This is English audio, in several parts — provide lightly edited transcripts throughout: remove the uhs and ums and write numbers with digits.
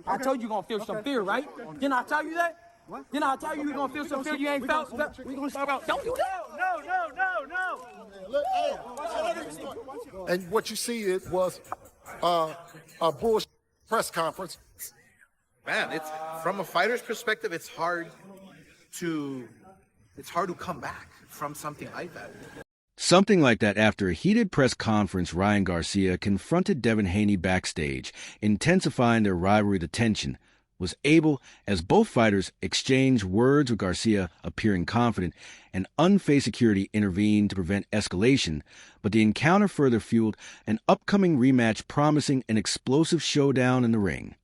I told you gonna feel some fear, right? Didn't I tell you that? What? Didn't I tell you you're gonna feel some fear you ain't felt? We gonna talk about? Don't do that. No. And what you see was a bullshit press conference. Man, it's from a fighter's perspective, it's hard to come back from something like that. Something like that after a heated press conference, Ryan Garcia confronted Devin Haney backstage, intensifying their rivalry. The tension was able, as both fighters exchanged words with Garcia appearing confident, and unfazed security intervened to prevent escalation, but the encounter further fueled an upcoming rematch promising an explosive showdown in the ring.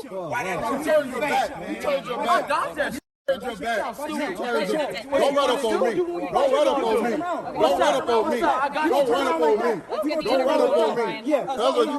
Why didn't you turn your back, man? You turned your back. Don't run up on me. Don't run up on me. Don't run up on me. Don't run up on me. Don't run up on me. Yeah. You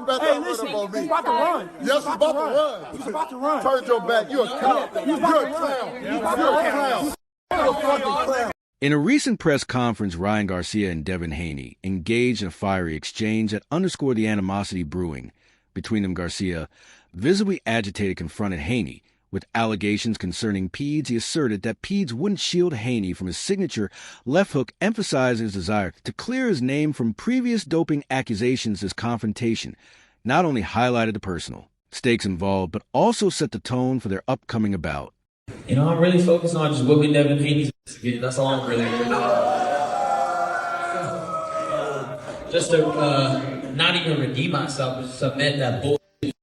better not run up on me. He's about to run. Yes, he's about to run. He's about to run. Turn your back. You're a clown. You're a clown. You're a clown. You're a fucking clown. In a recent press conference, Ryan Garcia and Devin Haney engaged in a fiery exchange that underscored the animosity brewing between them. Garcia, visibly agitated, confronted Haney with allegations concerning PEDs. He asserted that PEDs wouldn't shield Haney from his signature left hook, emphasizing his desire to clear his name from previous doping accusations. This confrontation not only highlighted the personal stakes involved, but also set the tone for their upcoming bout. You know, I'm really focused on just whooping Devin Haney's. That's all I'm really doing. Just to not even redeem myself, but submit that bullshit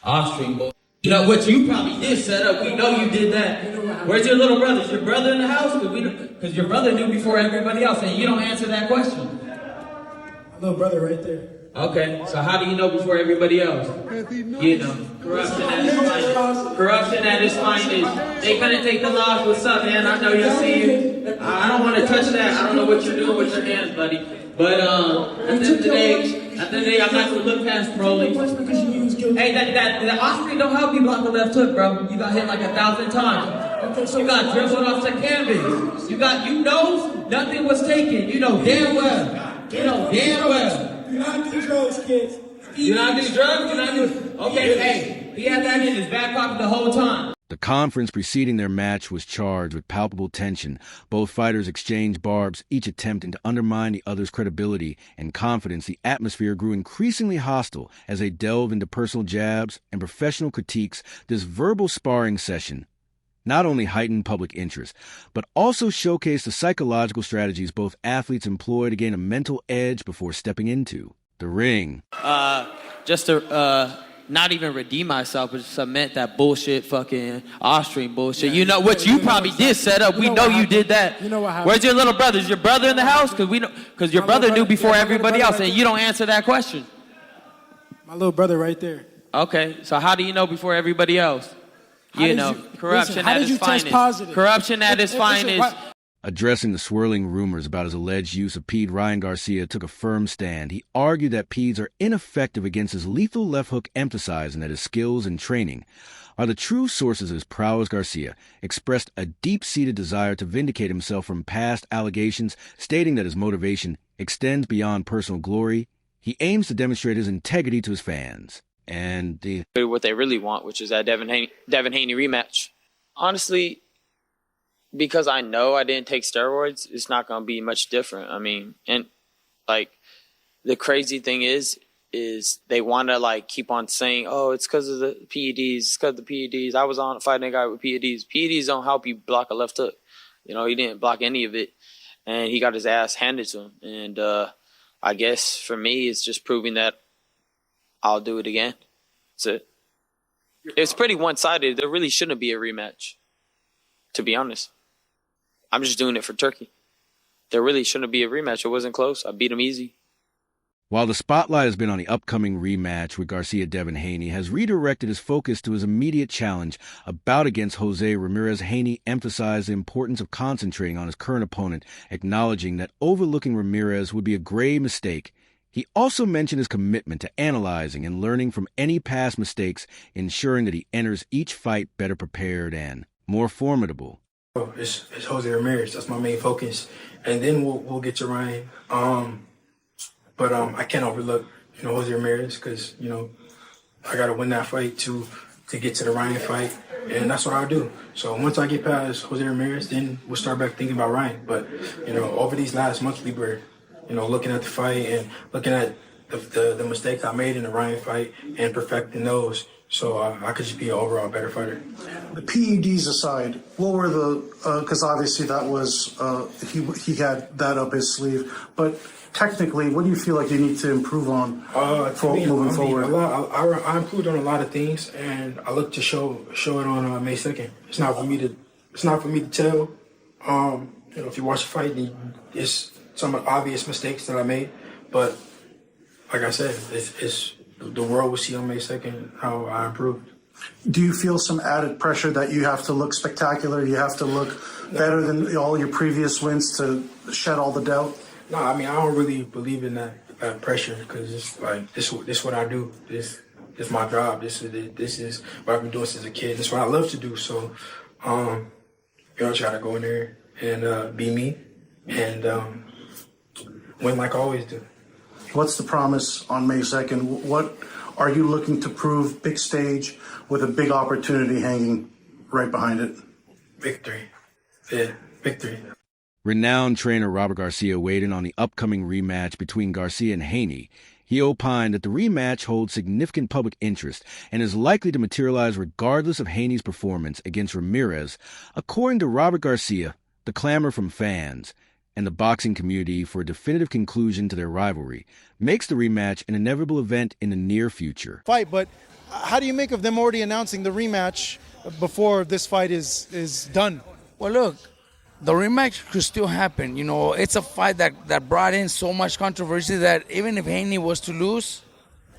off-stream bullshit. You know what you probably did set up. We know you did that. Where's your little brother? Is your brother in the house? Because your brother knew before everybody else, and you don't answer that question. My little brother right there. Okay, so how do you know before everybody else? You know, corruption at its finest. Corruption at its finest. They couldn't take the loss. What's up, man? I know you'll see you. I don't want to touch that. I don't know what you're doing with your hands, buddy. But at the end of the day, I'm not going to look past Broly. Hey, the Osprey don't help you block the left hook, bro. You got hit like 1,000 times. You got dribbled off the canvas. You know nothing was taken. You know damn well. Do not do drugs, kids. You not do drugs? Okay, hey, he had that in his back pocket the whole time. The conference preceding their match was charged with palpable tension. Both fighters exchanged barbs, each attempting to undermine the other's credibility and confidence. The atmosphere grew increasingly hostile as they delved into personal jabs and professional critiques. This verbal sparring session not only heightened public interest, but also showcased the psychological strategies both athletes employ to gain a mental edge before stepping into the ring. Just to not even redeem myself, but submit that bullshit fucking off-stream bullshit. Yeah. You know what you probably did set up. We know you did that. You know what happened? Where's your little brother? Is your brother in the house? Because your brother knew before everybody else, and you don't answer that question. My little brother right there. Okay, so how do you know before everybody else? Corruption at its finest. Corruption at its finest. Addressing the swirling rumors about his alleged use of PED, Ryan Garcia took a firm stand. He argued that PEDs are ineffective against his lethal left hook, emphasizing that his skills and training are the true sources of his prowess. Garcia expressed a deep-seated desire to vindicate himself from past allegations, stating that his motivation extends beyond personal glory. He aims to demonstrate his integrity to his fans. And what they really want, which is that Devin Haney rematch. Honestly, because I know I didn't take steroids, it's not going to be much different. I mean, and like the crazy thing is they want to like keep on saying, oh, it's because of the PEDs, it's because of the PEDs. I was on fighting a guy with PEDs. PEDs don't help you block a left hook. You know, he didn't block any of it, and he got his ass handed to him. And I guess for me, it's just proving that I'll do it again. That's it. It's pretty one-sided. There really shouldn't be a rematch, to be honest. I'm just doing it for Turkey. There really shouldn't be a rematch. It wasn't close. I beat him easy. While the spotlight has been on the upcoming rematch with Garcia, Devin Haney has redirected his focus to his immediate challenge, a bout against Jose Ramirez. Haney emphasized the importance of concentrating on his current opponent, acknowledging that overlooking Ramirez would be a grave mistake. He also mentioned his commitment to analyzing and learning from any past mistakes, ensuring that he enters each fight better prepared and more formidable. It's Jose Ramirez. That's my main focus, and then we'll get to Ryan. But I can't overlook Jose Ramirez because I got to win that fight to to get to the Ryan fight, and that's what I'll do. So once I get past Jose Ramirez, then we'll start back thinking about Ryan. But over these last months, we were, looking at the fight and looking at the mistakes I made in the Ryan fight and perfecting those. So I could just be an overall better fighter. The PEDs aside, what were because obviously that was, he had that up his sleeve, but technically, what do you feel like you need to improve on moving forward? I improved on a lot of things, and I look to show it on May 2nd. It's not for me to tell. If you watch the fight, it's some obvious mistakes that I made, but like I said, it's the world will see on May 2nd how I improved. Do you feel some added pressure that you have to look spectacular? You have to look better than all your previous wins to shed all the doubt? No, I don't really believe in that pressure, because it's like this is what I do. This is my job. This is what I've been doing since a kid. This is what I love to do. So, try to go in there and be me and win like I always do. What's the promise on May 2nd? What are you looking to prove? Big stage with a big opportunity hanging right behind it. Victory. Yeah, victory. Renowned trainer Robert Garcia weighed in on the upcoming rematch between Garcia and Haney. He opined that the rematch holds significant public interest and is likely to materialize regardless of Haney's performance against Ramirez. According to Robert Garcia, the clamor from fans and the boxing community for a definitive conclusion to their rivalry makes the rematch an inevitable event in the near future. But how do you make of them already announcing the rematch before this fight is done? Well, look, the rematch could still happen. It's a fight that brought in so much controversy that even if Haney was to lose,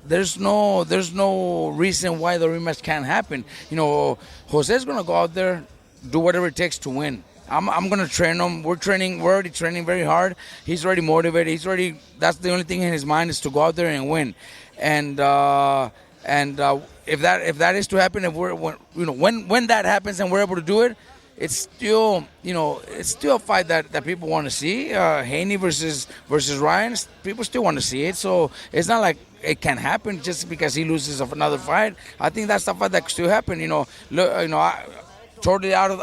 there's no reason why the rematch can't happen. Jose's gonna go out there, do whatever it takes to win. I'm gonna train him. We're already training very hard. He's already motivated. That's the only thing in his mind is to go out there and win. And if that is to happen, when that happens and we're able to do it, it's still a fight that people want to see. Haney versus Ryan, people still want to see it. So it's not like it can happen just because he loses another fight. I think that's the fight that could still happen. Totally out of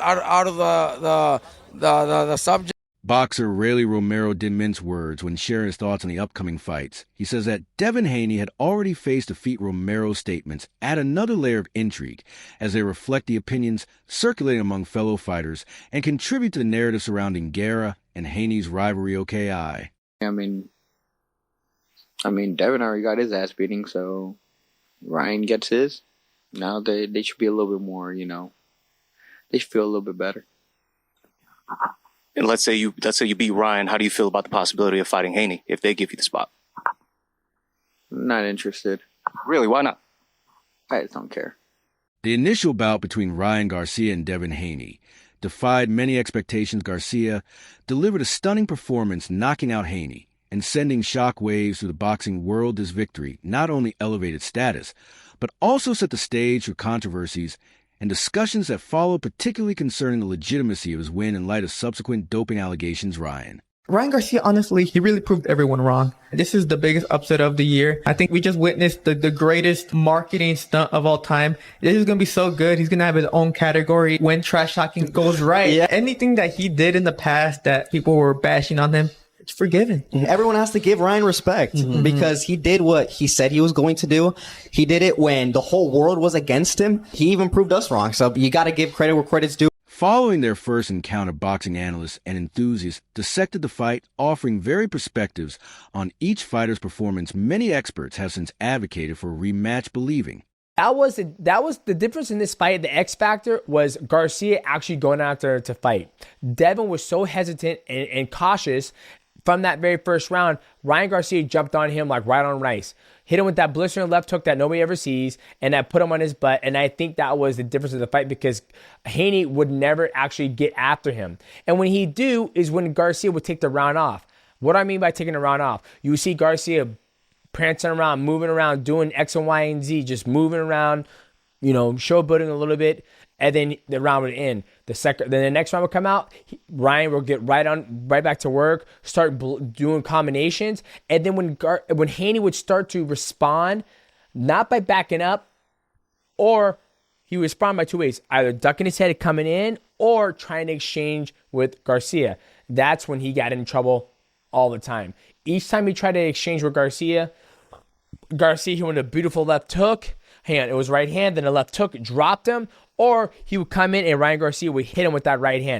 the subject. Boxer Rayleigh Romero didn't mince words when sharing his thoughts on the upcoming fights. He says that Devin Haney had already faced defeat. Romero's statements add another layer of intrigue as they reflect the opinions circulating among fellow fighters and contribute to the narrative surrounding Guerra and Haney's rivalry. OKI. I mean, Devin already got his ass beating, so Ryan gets his. Now they should be a little bit more, they should feel a little bit better. And let's say you beat Ryan. How do you feel about the possibility of fighting Haney if they give you the spot? Not interested. Really? Why not? I just don't care. The initial bout between Ryan Garcia and Devin Haney defied many expectations. Garcia delivered a stunning performance, knocking out Haney and sending shockwaves through the boxing world. This victory not only elevated status, but also set the stage for controversies and discussions that followed, particularly concerning the legitimacy of his win in light of subsequent doping allegations. Ryan Garcia, honestly, he really proved everyone wrong. This is the biggest upset of the year. I think we just witnessed the greatest marketing stunt of all time. This is going to be so good. He's going to have his own category when trash talking goes right. Yeah. Anything that he did in the past that people were bashing on him, it's forgiven. Everyone has to give Ryan respect because he did what he said he was going to do. He did it when the whole world was against him. He even proved us wrong. So you got to give credit where credit's due. Following their first encounter, boxing analysts and enthusiasts dissected the fight, offering varied perspectives on each fighter's performance. Many experts have since advocated for a rematch, believing that was the difference in this fight. The X factor was Garcia actually going out there to fight. Devin was so hesitant and cautious. From that very first round, Ryan Garcia jumped on him like right on rice. Hit him with that blistering left hook that nobody ever sees, and that put him on his butt. And I think that was the difference of the fight because Haney would never actually get after him. And when he do is when Garcia would take the round off. What do I mean by taking the round off? You see Garcia prancing around, moving around, doing X and Y and Z, just moving around, showboating a little bit. And then the round would end. Then the next round would come out. Ryan will get right back to work, start doing combinations. And then when Haney would start to respond, not by backing up, or he would respond by two ways, either ducking his head coming in or trying to exchange with Garcia. That's when he got in trouble all the time. Each time he tried to exchange with Garcia, he went a beautiful left hook. Hang on, it was right hand, then a left hook, dropped him, or he would come in and Ryan Garcia would hit him with that right hand.